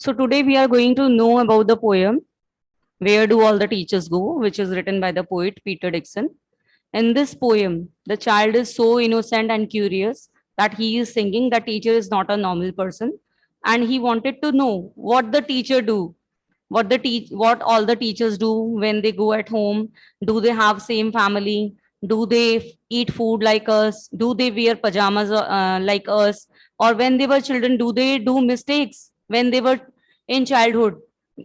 So today we are going to know about the poem Where Do All the Teachers Go, which is written by the poet Peter Dixon. In this poem, the child is so innocent and curious that he is thinking that teacher is not a normal person, and he wanted to know what the teacher do, what all the teachers do when they go at home. Do they have same family? Do they eat food like us? Do they wear pajamas like us? Or when they were children, do they do mistakes when they were in childhood?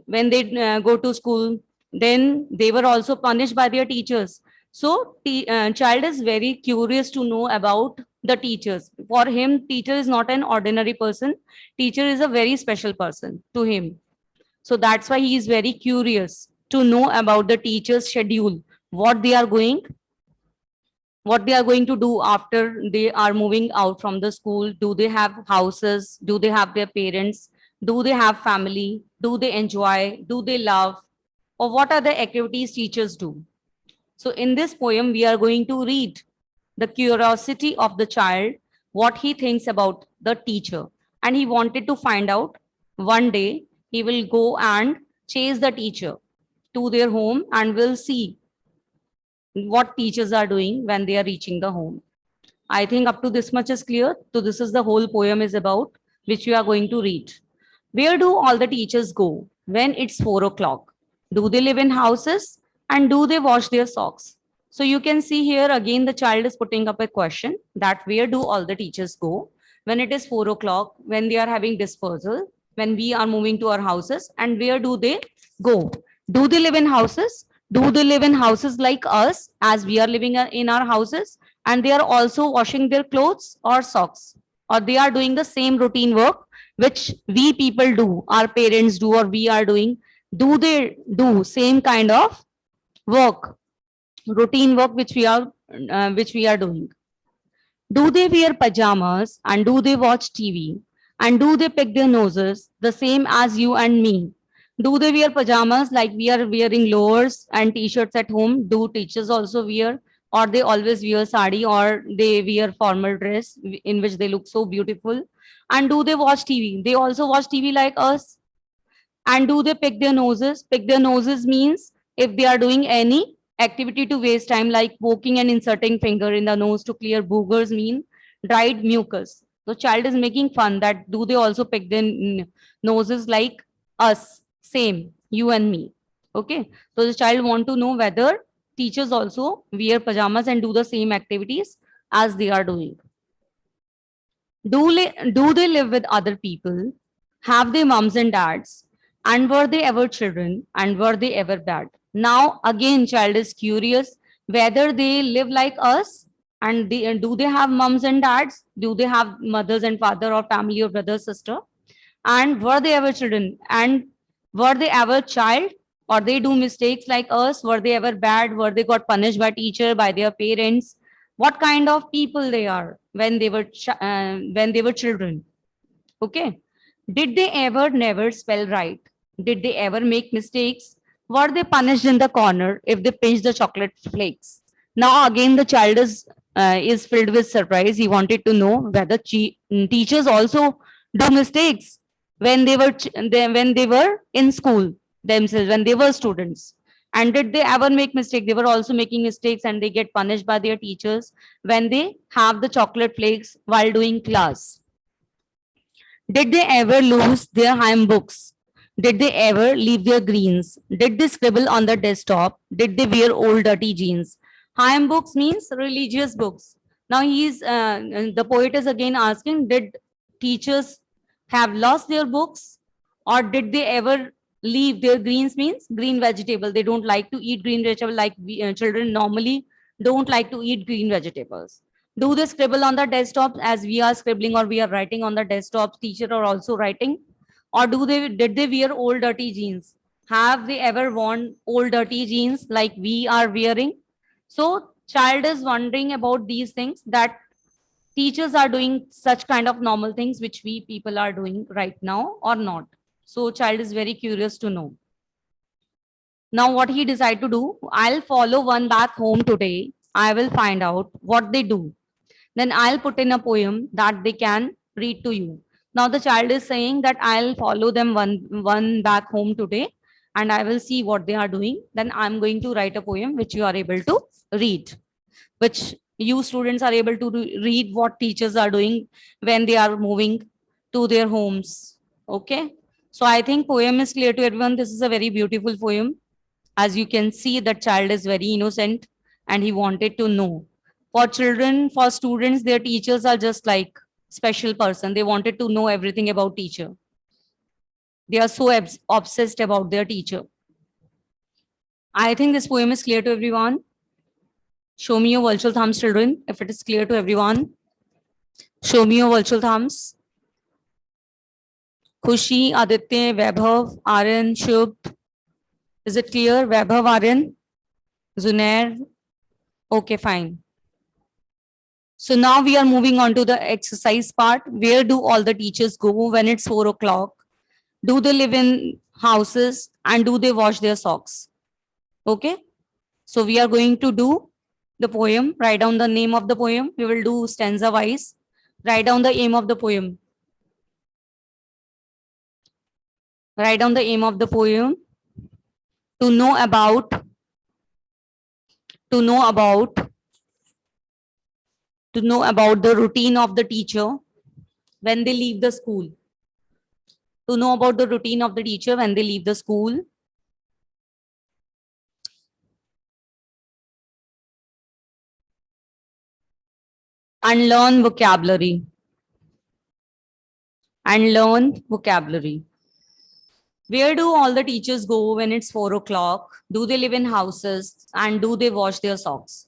When they go to school, then they were also punished by their teachers. So child is very curious to know about the teachers. For him, teacher is not an ordinary person. Teacher is a very special person to him. So that's why he is very curious to know about the teacher's schedule, what they are going, what they are going to do after they are moving out from the school. Do they have houses? Do they have their parents? Do they have family? Do they enjoy? Do they love? Or what are the activities teachers do? So in this poem, we are going to read the curiosity of the child, what he thinks about the teacher. And he wanted to find out one day he will go and chase the teacher to their home and will see what teachers are doing when they are reaching the home. I think up to this much is clear. So this is the whole poem is about, which we are going to read. Where do all the teachers go when it's 4 o'clock? Do they live in houses and do they wash their socks? So you can see here again the child is putting up a question that where do all the teachers go when it is 4 o'clock, when they are having dispersal, when we are moving to our houses, and where do they go? Do they live in houses? Do they live in houses like us as we are living in our houses? And they are also washing their clothes or socks, or they are doing the same routine work which we people do, our parents do, or we are doing. Do they do same kind of work, routine work which we are doing? Do they wear pajamas and do they watch TV? And do they pick their noses the same as you and me? Do they wear pajamas like we are wearing lowers and t-shirts at home? Do teachers also wear? Or they always wear sari, or they wear formal dress in which they look so beautiful? And do they watch TV? They also watch TV like us. And do they pick their noses? Pick their noses means if they are doing any activity to waste time, like poking and inserting finger in the nose to clear boogers, mean dried mucus. The child is making fun that do they also pick their noses like us, same, you and me. Okay. So the child want to know whether teachers also wear pajamas and do the same activities as they are doing. Do they live with other people? Have they moms and dads? And were they ever children? And were they ever bad? Now, again, child is curious whether they live like us, and do they have moms and dads? Do they have mothers and father, or family, or brother, sister? And were they ever children? And were they ever child? Or they do mistakes like us? Were they ever bad? Were they got punished by teacher, by their parents? What kind of people they are when they were children? Okay. Did they ever never spell right? Did they ever make mistakes? Were they punished in the corner if they pinched the chocolate flakes? Now again, the child is filled with surprise. He wanted to know whether teachers also do mistakes when when they were in school themselves, when they were students. And did they ever make mistake? They were also making mistakes and they get punished by their teachers when they have the chocolate flakes while doing class. Did they ever lose their hymn books? Did they ever leave their greens? Did they scribble on the desktop? Did they wear old dirty jeans? Hymn books means religious books. Now the poet is again asking, did teachers have lost their books, or did they ever leave their greens, means green vegetable? They don't like to eat green vegetable like children normally don't like to eat green vegetables. Do they scribble on the desktop as we are scribbling, or we are writing on the desktop? Teacher are also writing. Or did they wear old dirty jeans? Have they ever worn old dirty jeans like we are wearing? So child is wondering about these things, that teachers are doing such kind of normal things which we people are doing right now or not. So child is very curious to know. Now what he decide to do, I'll follow one back home today. I will find out what they do. Then I'll put in a poem that they can read to you. Now the child is saying that I'll follow them one back home today and I will see what they are doing. Then I'm going to write a poem which you are able to read, which you students are able to read what teachers are doing when they are moving to their homes. Okay. So I think poem is clear to everyone. This is a very beautiful poem. As you can see, the child is very innocent and he wanted to know. For children, for students, their teachers are just like special person. They wanted to know everything about teacher. They are so obsessed about their teacher. I think this poem is clear to everyone. Show me your virtual thumbs, children, if it is clear to everyone. Show me your virtual thumbs. Khushi, Aditya, Vaibhav, Aryan, Shubh. Is it clear? Vaibhav, Aryan, Zunair. Okay, fine. So now we are moving on to the exercise part. Where do all the teachers go when it's 4 o'clock? Do they live in houses and do they wash their socks? Okay. So we are going to do the poem. Write down the name of the poem. We will do stanza wise. Write down the aim of the poem. Write down the aim of the poem. To know about, to know about, to know about the routine of the teacher when they leave the school. To know about the routine of the teacher when they leave the school. And learn vocabulary. And learn vocabulary. Where do all the teachers go when it's 4 o'clock? Do they live in houses and do they wash their socks?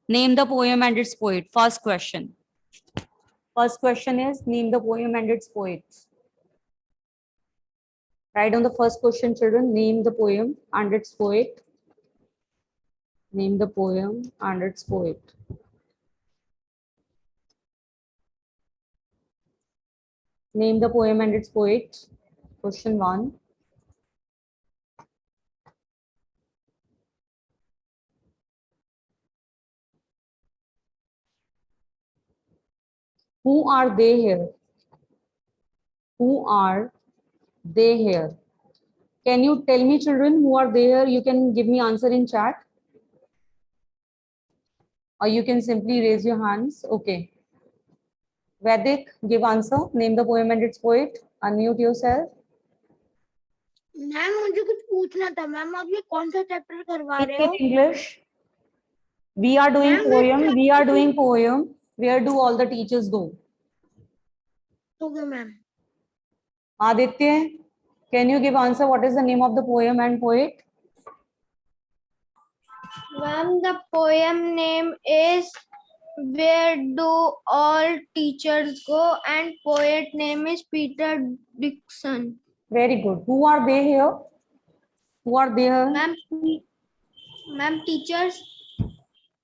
Name the poem and its poet. First question. First question is name the poem and its poet. Write down the first question, children. Name the poem and its poet. Name the poem and its poet. Name the poem and its poet. Question 1. Who are they here? Who are they here? Can you tell me, children, who are they here? You can give me answer in chat. Or you can simply raise your hands. Okay. Vedic, give answer. Name the poem and its poet. Unmute yourself. Ma'am मुझे कुछ पूछना था ma'am आप ये कौन सा chapter करवा रहे In हो English. We are doing Ma'am, poem. We are doing poem. Where do all the teachers go? okay ma'am Aditya, can you give answer? What is the name of the poem and poet? Ma'am, the poem name is Where Do All Teachers Go and poet name is Peter Dixon. Very good. Who are they here? Who are they here? Ma'am, teachers.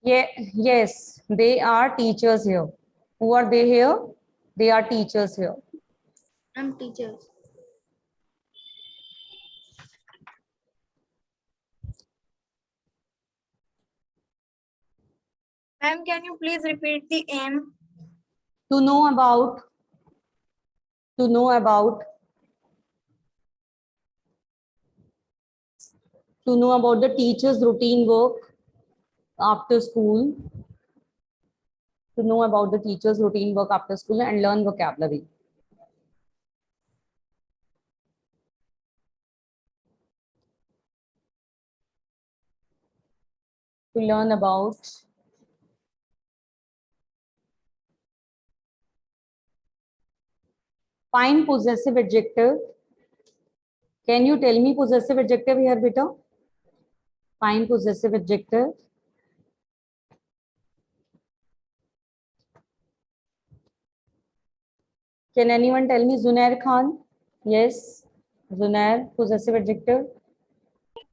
Yeah, yes, they are teachers here. Who are they here? They are teachers here. Ma'am, teachers. Ma'am, can you please repeat the aim? To know about, to know about, to know about the teacher's routine work after school, to know about the teacher's routine work after school and learn vocabulary. To learn about find possessive adjective. Can you tell me possessive adjective here, beta? Find possessive adjective. Can anyone tell me Zunair Khan? Yes, Zunair, possessive adjective.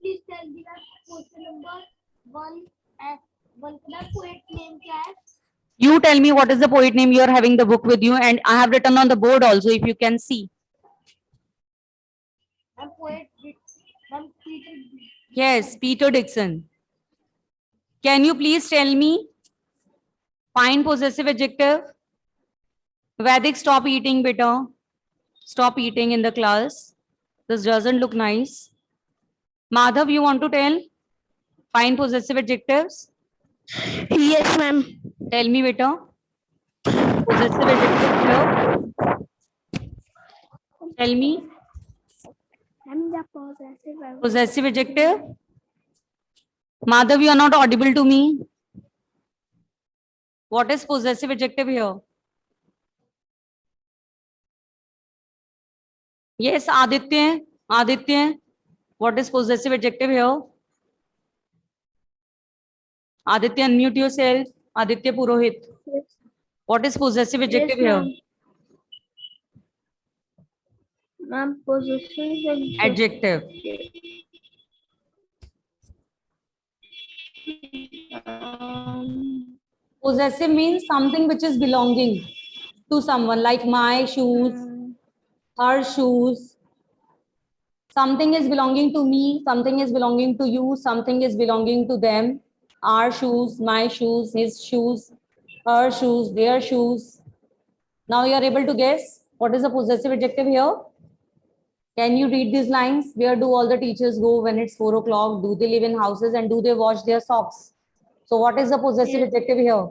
Please tell me that question number one. One का poet name क्या है? You tell me what is the poet name. You are having the book with you, and I have written on the board also. If you can see. Poet. Peter. Yes, Peter Dixon. Can you please tell me? Find possessive adjective. Vedic, stop eating, beta. Stop eating in the class. This doesn't look nice. Madhav, you want to tell? Find possessive adjectives. Yes, ma'am. Tell me, beta. Possessive adjective here. Tell me. I'm the possessive. Possessive adjective. Madhav, you are not audible to me. What is possessive adjective here? Yes, Aditya. Aditya. What is possessive adjective here? Aditya, unmute yourself. Aditya Purohit. Yes. What is possessive adjective Yes, here? ma'am. Ma'am, possessive Adjective. Um, Possessive means something which is belonging to someone, like my shoes, her shoes. Something is belonging to me, something is belonging to you, something is belonging to them. Our shoes, my shoes, his shoes, her shoes, their shoes. Now you are able to guess what is the possessive adjective here? Can you read these lines? Where do all the teachers go when it's 4 o'clock? Do they live in houses and do they wash their socks? So what is the possessive Yes. adjective here?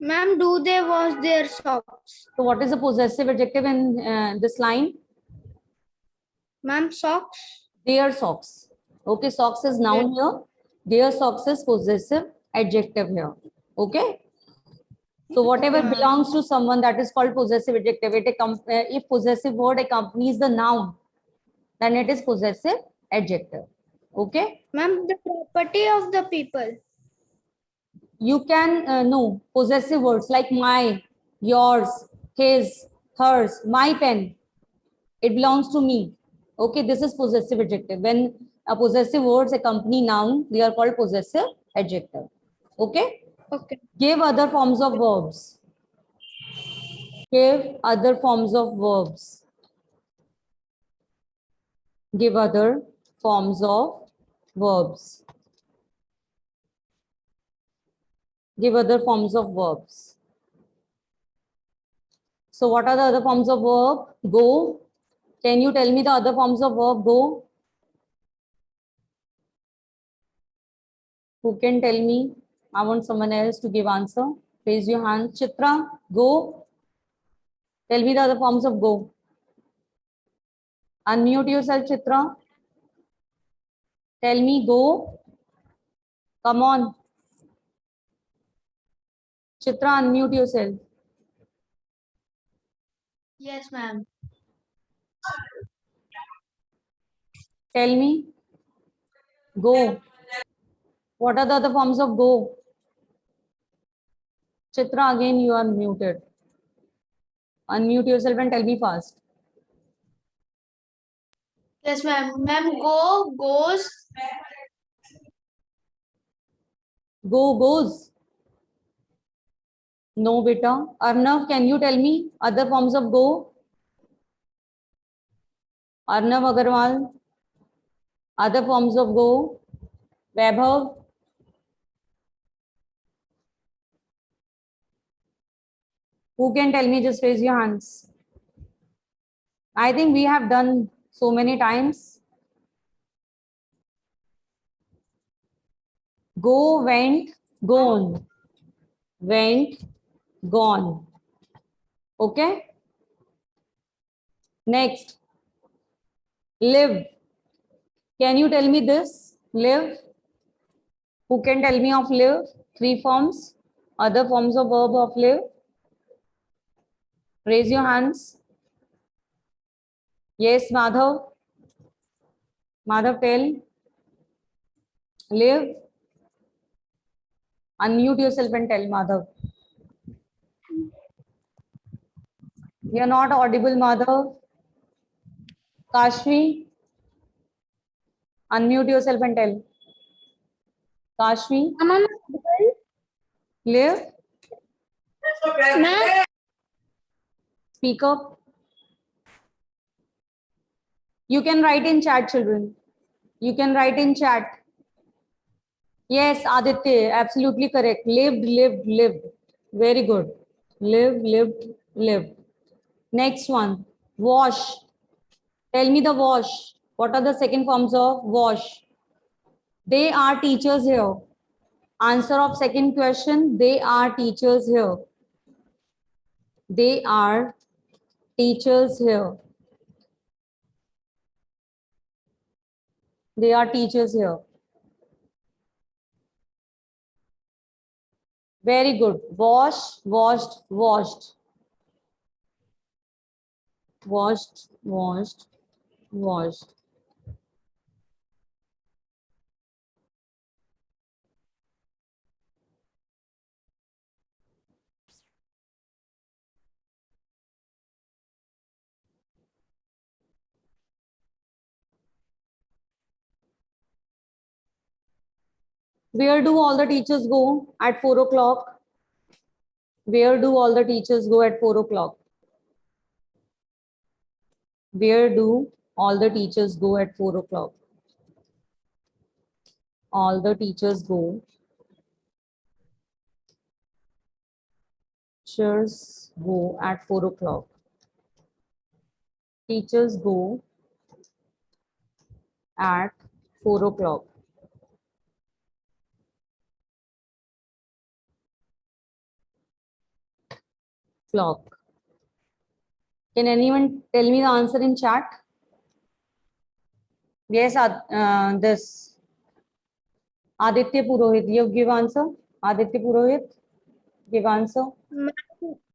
Ma'am, do they wash their socks? So what is the possessive adjective in this line? Ma'am, socks? Their socks. Okay, socks is noun here. Their socks is possessive adjective here. Okay. So whatever Okay, ma'am. belongs to someone, that is called possessive adjective. If possessive word accompanies the noun, then it is possessive adjective. Okay. Ma'am, the property of the people. You can know possessive words like my, yours, his, hers, my pen. It belongs to me. Okay, this is possessive adjective. When a possessive words accompany noun, they are called possessive adjective. Okay. Okay. Give other forms of verbs. Give other forms of verbs. Give other forms of verbs. Give other forms of verbs. So what are the other forms of verb? Go. Can you tell me the other forms of verb? Go. Who can tell me? I want someone else to give answer. Raise your hand. Chitra, go. Tell me the other forms of go. Unmute yourself, Chitra. Tell me go. Come on. Chitra, unmute yourself. Yes, ma'am. Tell me. Go. What are the other forms of go? Chitra, again you are muted. Unmute yourself and tell me fast. Yes, ma'am. Ma'am, go, goes. Go, goes. No, beta. Arnav, can you tell me other forms of go? Arnav Agarwal. Other forms of go. Vaibhav. Who can tell me? Just raise your hands. I think we have done so many times. Go, went, gone. Went, gone. Okay. Next. Live. Can you tell me this? Live. Who can tell me of live? 3 forms. Other forms of verb of live. Raise your hands. Yes, Madhav. Madhav, tell. Live. Unmute yourself and tell, Madhav. You are not audible, Madhav. Kashvi. Unmute yourself and tell. Kashvi. Live. Ma'am, Speak up. You can write in chat, children. You can write in chat. Yes, Aditya, absolutely correct. Lived, lived, lived. Very good. Live, lived, lived. Next one, wash. Tell me the wash. What are the second forms of wash? They are teachers here. Answer of second question, they are teachers here. They are teachers here. They are teachers here. Very good. Wash, washed, washed. Washed, washed, washed. Where do all the teachers go at 4 o'clock? Where do all the teachers go at 4 o'clock? Where do all the teachers go at 4 o'clock? All the teachers go. Teachers go at 4 o'clock. Teachers go at 4 o'clock. Clock. Can anyone tell me the answer in chat? Yes, this Aditya Purohit. You give answer. Aditya Purohit, give answer.